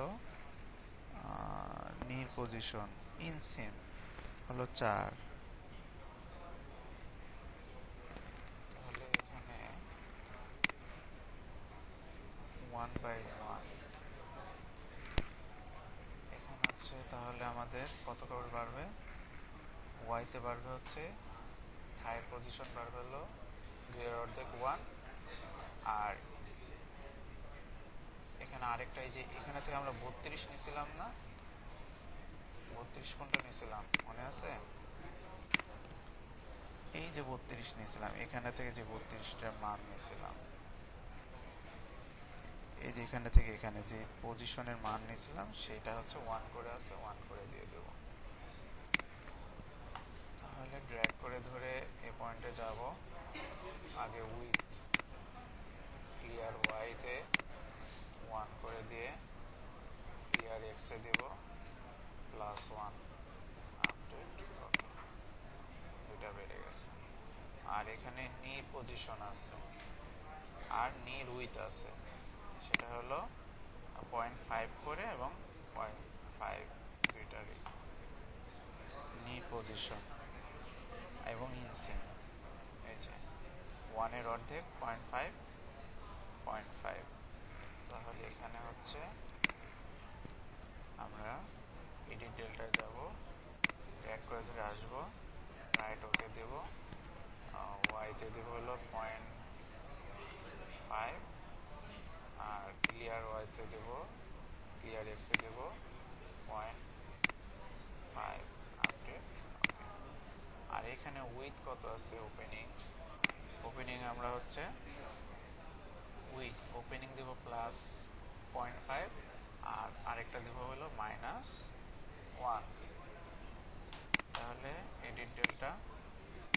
নির পজিশন ইনসিম হলো 4, তাহলে এখানে 1/1 এখানে হচ্ছে, তাহলে আমাদের কত করে বাড়বে? ওয়াইতে বাড়বে হচ্ছে, থাইয়ের পজিশন বাড়বে হলো 2/1, আর এখানে আরেকটা, এই যে এখানে থেকে আমরা 32 নিয়েছিলাম না, 32 কোনটা নিয়েছিলাম মনে আছে? এই যে 32 নিয়েছিলাম, এখানে থেকে যে 32টার মান নিয়েছিলাম, এই যে এখানে থেকে এখানে যে পজিশনের মান নিয়েছিলাম সেটা হচ্ছে 1 করে আছে, 1 করে দিয়ে দেব। তাহলে ড্র্যাগ করে ধরে এই পয়েন্টে যাব, আগে উইথ ক্লিয়ার ওয়াইতে 1 করে দিয়ে ক্লিয়ার এক্সে দেব +1 আপডেট, ওকে, দুইটা বেড়ে গেছে। আর এখানে নি পজিশন আছে আর নির উইথ আছে, সেটা হলো 0.5 করে এবং 0.5 দুইটারই নি পজিশন এবং ইনসিন, এই যে 1-এর অর্ধেক 0.5, 0.5। তাহলে এখানে হচ্ছে আমরা এডিট ডেল্টায় যাব, ড্র্যাগ করে ধরে আসবো, রাইট ওকে দেব, ওয়াইতে দেব হলো 0.5, আর ক্লিয়ার ওয়াইতে দেব, ক্লিয়ার এক্সে দেব 0.5 আপডেট, ওকে। আর এখানে উইথ কত আছে? ওপেনিং আমরা হচ্ছে উইথ ওপেনিং দেব +0.5, আর আরেকটা দেব হলো -1। তাহলে এডিট ডেল্টা,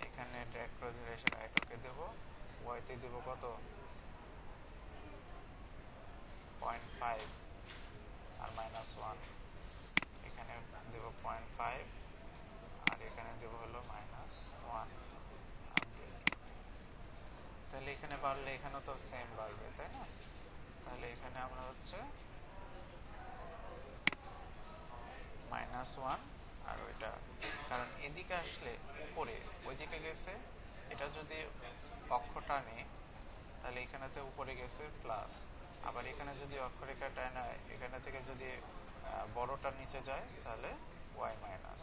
এখানে ড্র্যাগ করে ধরে এসে রাইট ওকে দেব, ওয়াইতে দেব কত? 0.5 আর -1, এখানে দেব 0.5 আর এখানে দেব হলো -1 আপডেট, ওকে। তাহলে এখানে বাড়লে এখানেও তো সেম বাড়বে, তাই না? তাহলে এখানে আমরা হচ্ছে -1 আর ওইটা, কারণ এদিকে আসলে উপরে ওইদিকে গেছে, এটা যদি অক্ষটা নেই তাহলে এখানেতে উপরে গেছে প্লাস, আবার এখানে যদি অক্ষরেখা টানা এখানে থেকে যদি বড়টা নিচে যায় তাহলে ওয়াই মাইনাস,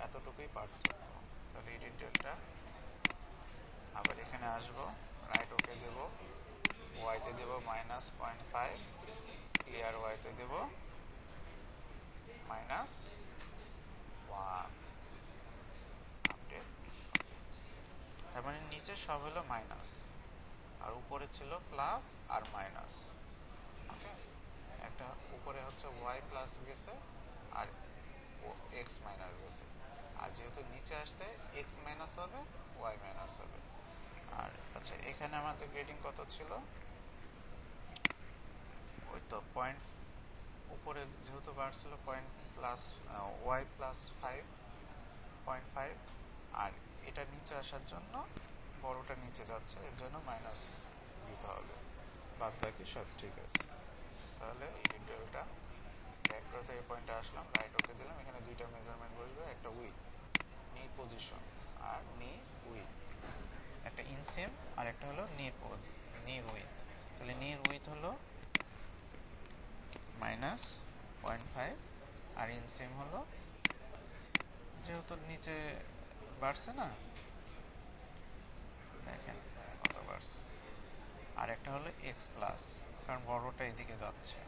এতটুকুই পার্থক্য। তাহলে এডিট ডেল্টা, আবার এখানে আসবো, রাইট ওকে দেব, ওয়াইতে দেব -0.5, ক্লিয়ার ওয়াইতে দেব -1 আপডেট, তার মানে নিচে সব হলো মাইনাস আর উপরে ছিল প্লাস আর মাইনাস, ওকে। একটা উপরে হচ্ছে ওয়াই প্লাস গেছে আর এক্স মাইনাস গেছে, আর যেহেতু নিচে আসছে এক্স মাইনাস হবে, ওয়াই মাইনাস হবে। আর আচ্ছা, এখানে আমাদের গ্রেডিং কত ছিল? ওই তো পয়েন্ট উপরে যেহেতু বাড়ছিল পয়েন্ট প্লাস ওয়াই +5.5, আর এটা নিচে আসার জন্য বড়টা নিচে যাচ্ছে, এর জন্য মাইনাস দিতে হবে, বাদ বাকি সব ঠিক আছে। তাহলে এডিট ডেল্টা, ড্র্যাগ করে থেকে পয়েন্টে আসলাম, রাইট ওকে দিলাম, এখানে দুইটা মেজারমেন্ট বসবে, একটা উইথ নি পজিশন আর নি উইথ, একটা ইনসেম আর একটা হলো নি উইথ। তাহলে নির উইথ হলো -0.5 আর ইনসেম হলো, যেহেতু নিচে বাড়ছে না, দেখেন কত বাড়ছে, আর একটা হলো এক্স প্লাস, কারণ বড়টা এদিকে যাচ্ছে,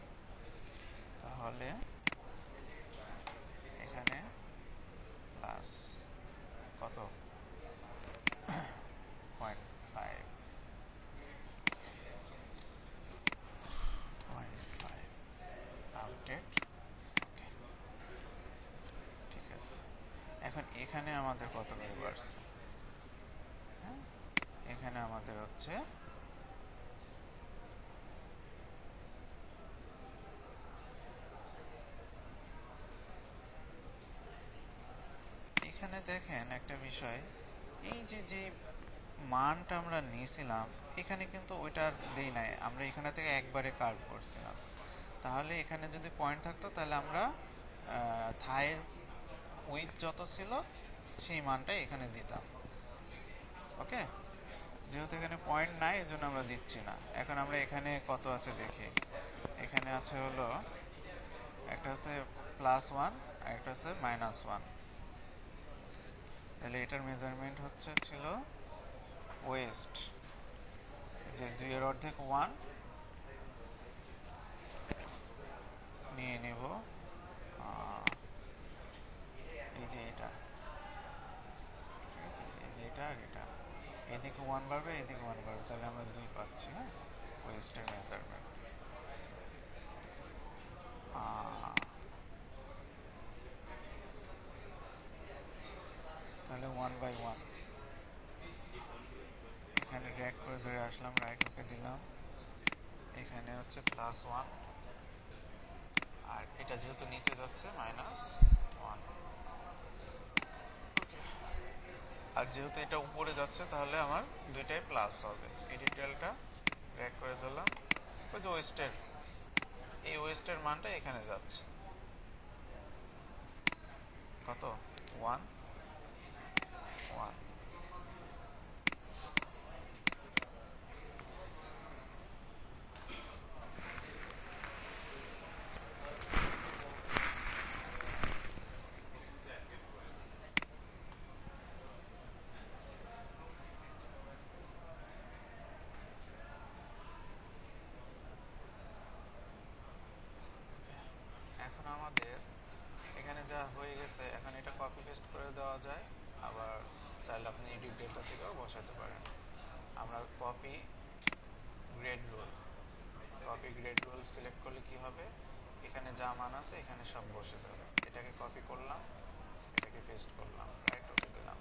তাহলে এখানে প্লাস কত 0.5 আপডেট, ওকে, ঠিক আছে। এখন এখানে আমাদের কত করে বাড়ছে? হ্যাঁ, এখানে আমাদের হচ্ছে এখানে দেখেন একটা বিষয়, এই যে যে মানটা আমরা নিয়েছিলাম এখানে কিন্তু ওইটা আর দেই নাই, আমরা এখানে থেকে একবারে কার্ভ করছিলাম। তাহলে এখানে যদি পয়েন্ট থাকতো তাহলে আমরা থাইয়ের উইথ যত ছিল সেই মানটাই এখানে দিতাম, ওকে। যেহেতু এখানে পয়েন্ট নাই এই জন্য আমরা দিচ্ছি না। এখন আমরা এখানে কত আছে দেখি। এখানে আছে হলো একটা হচ্ছে +1 আর একটা হচ্ছে -1। তাহলে এটার মেজারমেন্ট ছিল ওয়েস্ট, যে 2 এর অর্ধেক 1 নিয়ে নেব, এই যে এটা, ঠিক আছে, এই যে এটা আর এটা, এদিকে 1 বাড়বে এদিকে 1 বাড়বে, তাহলে আমরা 2 পাচ্ছি। হ্যাঁ, ওয়েস্টের মেজারমেন্ট। তাহলে 1/1 এখানে ড্র্যাগ করে ধরে আসলাম, রাইট ওকে দিলাম, এখানে হচ্ছে +1 আর এটা যেহেতু নিচে যাচ্ছে -1, আর যেহেতু এটা উপরে যাচ্ছে তাহলে আমার দুইটাই প্লাস হবে। এডিট ডেলটা ড্র্যাগ করে দিলাম, ওই যে ওয়েস্টের, এই ওয়েস্টের মানটা এখানে যাচ্ছে কত 1 1। এখন আমাদের এখানে যা হয়ে গেছে, এখন এটা কপি পেস্ট করে দেওয়া যায়, আবার চাইলে আপনি এডিট ডেটা থেকেও বসাতে পারেন। আমরা কপি গ্রেড রুল সিলেক্ট করলে কি হবে, এখানে যা মান আছে এখানে সব বসে যাবে। এটাকে কপি করলাম, এটাকে পেস্ট করলাম, রাইট ওকে দিলাম।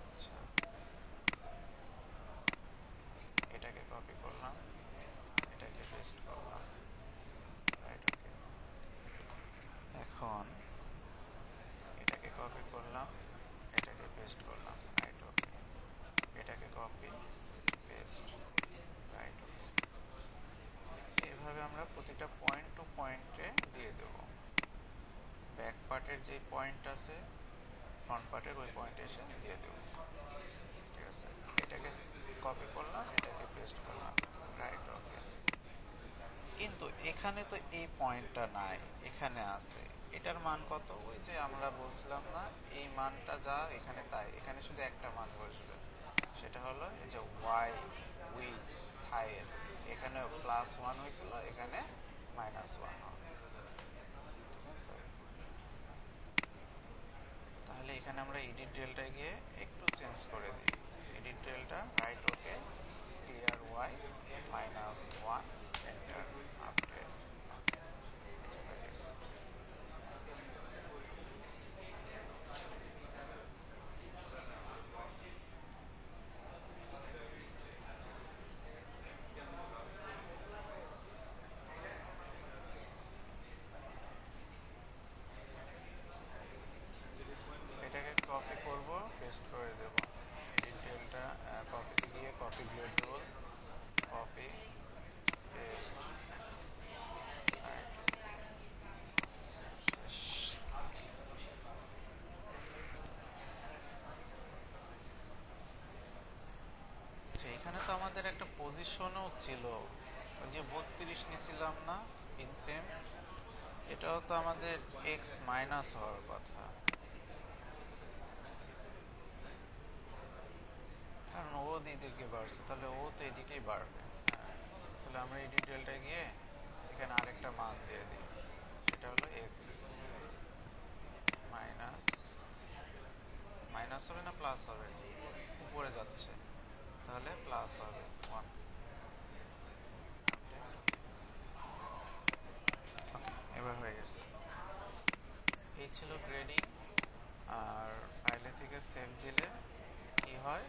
আচ্ছা, এটাকে কপি করলাম, এটাকে পেস্ট করলাম, রাইট ওকে। এখন এটাকে কপি করলাম, এটাকে পেস্ট করলাম, রাইট ওকে। এটাকে কপি পেস্ট, রাইট ওকে। এইভাবে আমরা প্রতিটা পয়েন্ট টু পয়েন্টে দিয়ে দেব। ব্যাক পার্টের যে পয়েন্ট আছে ফ্রন্ট পার্টের ওই পয়েন্টে এসে দিয়ে দেব, ঠিক আছে। এটাকে কপি করলাম, এটাকে পেস্ট করলাম, রাইট ওকে। কিন্তু এখানে তো এই পয়েন্টটা নাই, এখানে আছে। এটার মান কত, ওই যে আমরা বলছিলাম না, এই মানটা যা এখানে তাই, এখানে শুধু একটা মান বসবে, সেটা হলো এই যে ওয়াই উইথ থাইয়ের, এখানে +1 হয়েছিল, এখানে -1 হবে, ঠিক আছে। তাহলে এখানে আমরা এডিট ডেলটা গিয়ে একটু চেঞ্জ করে দিই। Edit delta, right okay, clear Y -1, enter, update. এটাকে কপি করব, পেস্ট করে দেব। এডিট ডেলটা কপিতে গিয়ে copy grade rule, copy paste, আচ্ছা, এখানে তো আমাদের একটা পজিশনও ছিল, ওই যে 32 নিছিলাম না ইনসেম, এটাও তো আমাদের এক্স মাইনাস হওয়ার কথা, কারণ ও এদিকে বাড়ছে, তাহলে ও তো এদিকেই বাড়বে। হ্যাঁ, তাহলে আমরা এই ডিটেলটা গিয়ে এখানে আরেকটা মান দিয়ে দিই, সেটা হলো এক্স মাইনাস, মাইনাস হবে না প্লাস হবে, উপরে যাচ্ছে, তাহলে প্লাস হবে 1। এবার হয়ে গেছে। এই ছিল গ্রেডিং। আর ফাইলে থেকে সেভ দিলে কি হয়,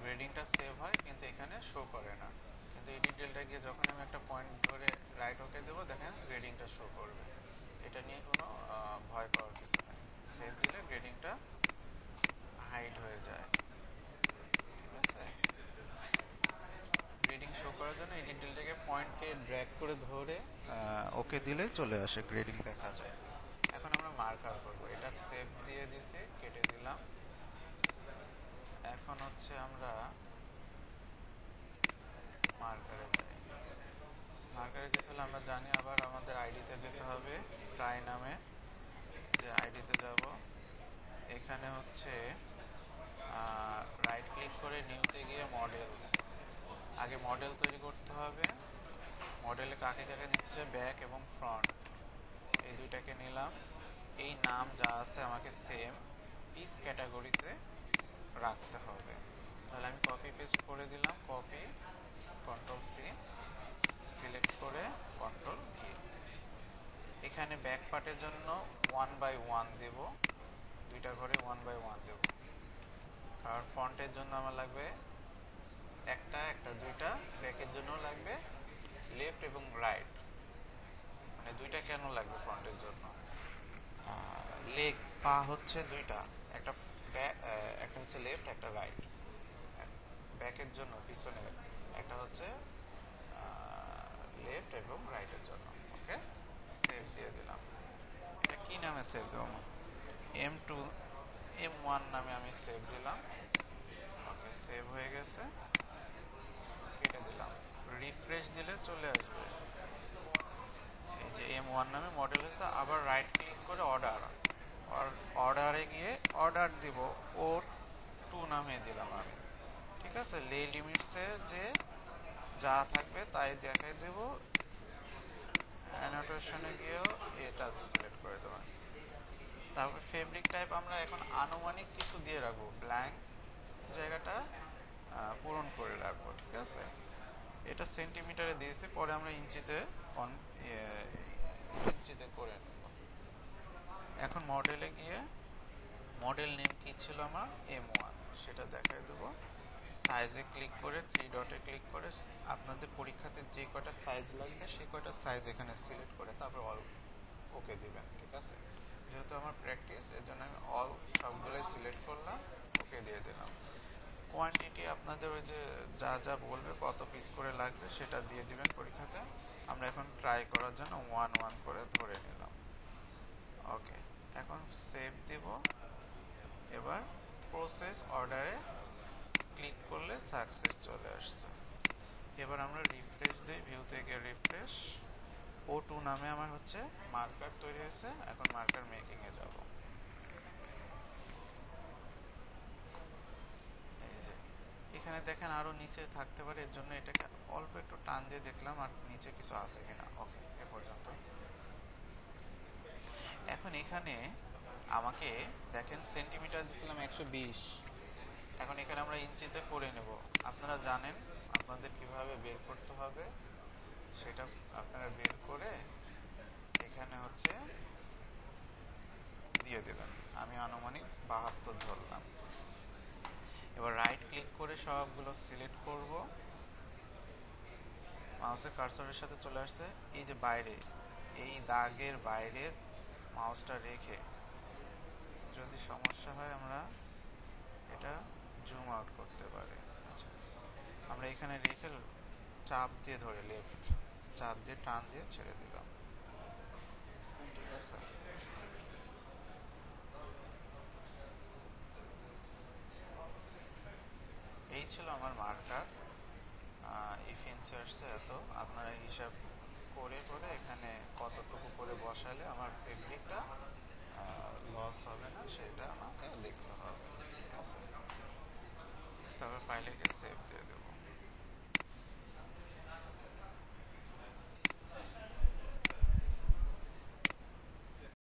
গ্রেডিংটা সেভ হয় কিন্তু এখানে শো করে না। কিন্তু এই ডিটেলটা গিয়ে যখন আমি একটা পয়েন্ট ধরে রাইট ওকে দেবো, দেখেন গ্রেডিংটা শো করবে। এটা নিয়ে কোনো ভয় পাওয়ার কিছু নেই। সেভ দিলে গ্রেডিংটা হাইড হয়ে যায়, ঠিক আছে। গ্রেডিং শো করার জন্য এই ডিটেলটাকে পয়েন্টকে ড্র্যাগ করে ধরে ওকে দিলে চলে আসে, গ্রেডিং দেখা যায়। এখন আমরা মার্কার করব, এটা সেভ দিয়ে দিছি, কেটে দিলাম, হচ্ছে আমরা মার্কারে যাই। মার্কারে যেতে হলে আমরা জানি আবার আমাদের আইডিতে যেতে হবে। ট্রাই নামে যে আইডিতে যাব, এখানে হচ্ছে রাইট ক্লিক করে নিউতে গিয়ে মডেল, আগে মডেল তৈরি করতে হবে। মডেলে কাকে কাকে নিচ্ছে, ব্যাক এবং ফ্রন্ট, এই দুইটাকে নিলাম। এই নাম যা আছে আমাকে সেম পিস ক্যাটাগরিতে রাখতে হবে। তাহলে আমি কপি পেস্ট করে দিলাম, কপি, কন্ট্রোল সি, সিলেক্ট করে কন্ট্রোল ভি। এখানে ব্যাক পার্টের জন্য 1/1 দেব, দুইটা ঘরে 1/1 দেব, কারণ ফ্রন্টের জন্য আমার লাগবে একটা একটা, দুইটা ব্যাকের জন্য লাগবে লেফট এবং রাইট। মানে দুইটা কেন লাগবে ফ্রন্টের জন্য, লেগ পা হচ্ছে দুইটা, একটা একটা হচ্ছে লেফট, একটা রাইট। ব্যাকের জন্য পিছনে একটা হচ্ছে লেফট এবং রাইটের জন্য। ওকে, সেভ দিয়ে দিলাম। এটা কি নামে সেভ দেবো, M2 M1 নামে আমি সেভ দিলাম। ওকে, সেভ হয়ে গেছে, কেটে দিলাম। রিফ্রেশ দিলে চলে আসবে, এই যে M1 নামে মডেল হয়েছে। আবার রাইট ক্লিক করে অর্ডার, অর্ডারে গিয়ে অর্ডার দিব, O2 নামে দিলাম আমি। ঠিক আছে, লে লিমিটসে যে যা থাকবে তাই দেখাই দেব। অ্যানোটেশনে গিয়েও এটা সিলেক্ট করে দেবেন। তারপর ফেব্রিক টাইপ আমরা এখন আনুমানিক কিছু দিয়ে রাখবো, ব্ল্যাঙ্ক জায়গাটা পূরণ করে রাখবো। ঠিক আছে, এটা সেন্টিমিটারে দিয়েছি, পরে আমরা ইঞ্চিতে ইঞ্চিতে করে নেব। এখন মডেলে গিয়ে মডেল নেম কি ছিল আমার, M1, সেটা দেখাই দেবো। সাইজে ক্লিক করে, 3 ডটে ক্লিক করে আপনাদের পরীক্ষাতে যে কয়টা সাইজ লাগবে সেই কয়টা সাইজ এখানে সিলেক্ট করে তারপর অল ওকে দিবেন। ঠিক আছে, যেহেতু আমার প্র্যাকটিস, এর জন্য আমি অল সবগুলোই সিলেক্ট করলাম, ওকে দিয়ে দিলাম। কোয়ান্টিটি আপনাদের ওই যে যা যা বলবে কত পিস করে লাগবে সেটা দিয়ে দিবেন পরীক্ষাতে। আমরা এখন ট্রাই করার জন্য 1 করে ধরে নিলাম। ওকে, এখন সেভ দিব। এবার প্রসেস অর্ডারে ক্লিক করলে সাকসেস চলে আসছে। এবার আমরা রিফ্রেশ দিই, ভিউ থেকে রিফ্রেশ। O2 নামে আমার হচ্ছে মার্কার তৈরি হয়েছে। এখন মার্কার মেকিংয়ে যাব। এই যে এখানে দেখেন আরও নিচে থাকতে পারে, এর জন্য এটাকে অল্প একটু টান দিয়ে দেখলাম আর নিচে কিছু আছে কিনা। ওকে, এ পর্যন্ত। এখন এখানে আমাকে দেখেন সেন্টিমিটার দিছিলাম 120, এখন এখানে আমরা ইঞ্চিতে করে নেব। আপনারা জানেন আপনাদের কিভাবে বের করতে হবে, সেটা আপনারা বের করে এখানে হচ্ছে দিয়ে দেবেন। আমি আনুমানিক 72 ধরলাম। এবার রাইট ক্লিক করে সবগুলো সিলেক্ট করব, মাউসের কার্সরের সাথে চলে আসছে এই যে বাইরে, এই দাগের বাইরে মাউসটা রেখে যদি সমস্যা হয় আমরা এটা জুম আউট করতে পারি। আচ্ছা, আমরা এখানে রেখে চাপ দিয়ে ধরে, লেফট চাপ দিয়ে টান দিয়ে ছেড়ে দিলাম। ঠিক আছে, এই ছিল আমার মার্কার। ইফিন্সি আসছে এত, আপনারা হিসাব করে করে এখানে কতটুকু করে বসালে আমার ফেব্রিকটা লস হবে না সেটা আমাকে দেখতে হবে। ঠিক আছে, তারপর ফাইলে গিয়ে সেভ দিয়ে দেবো।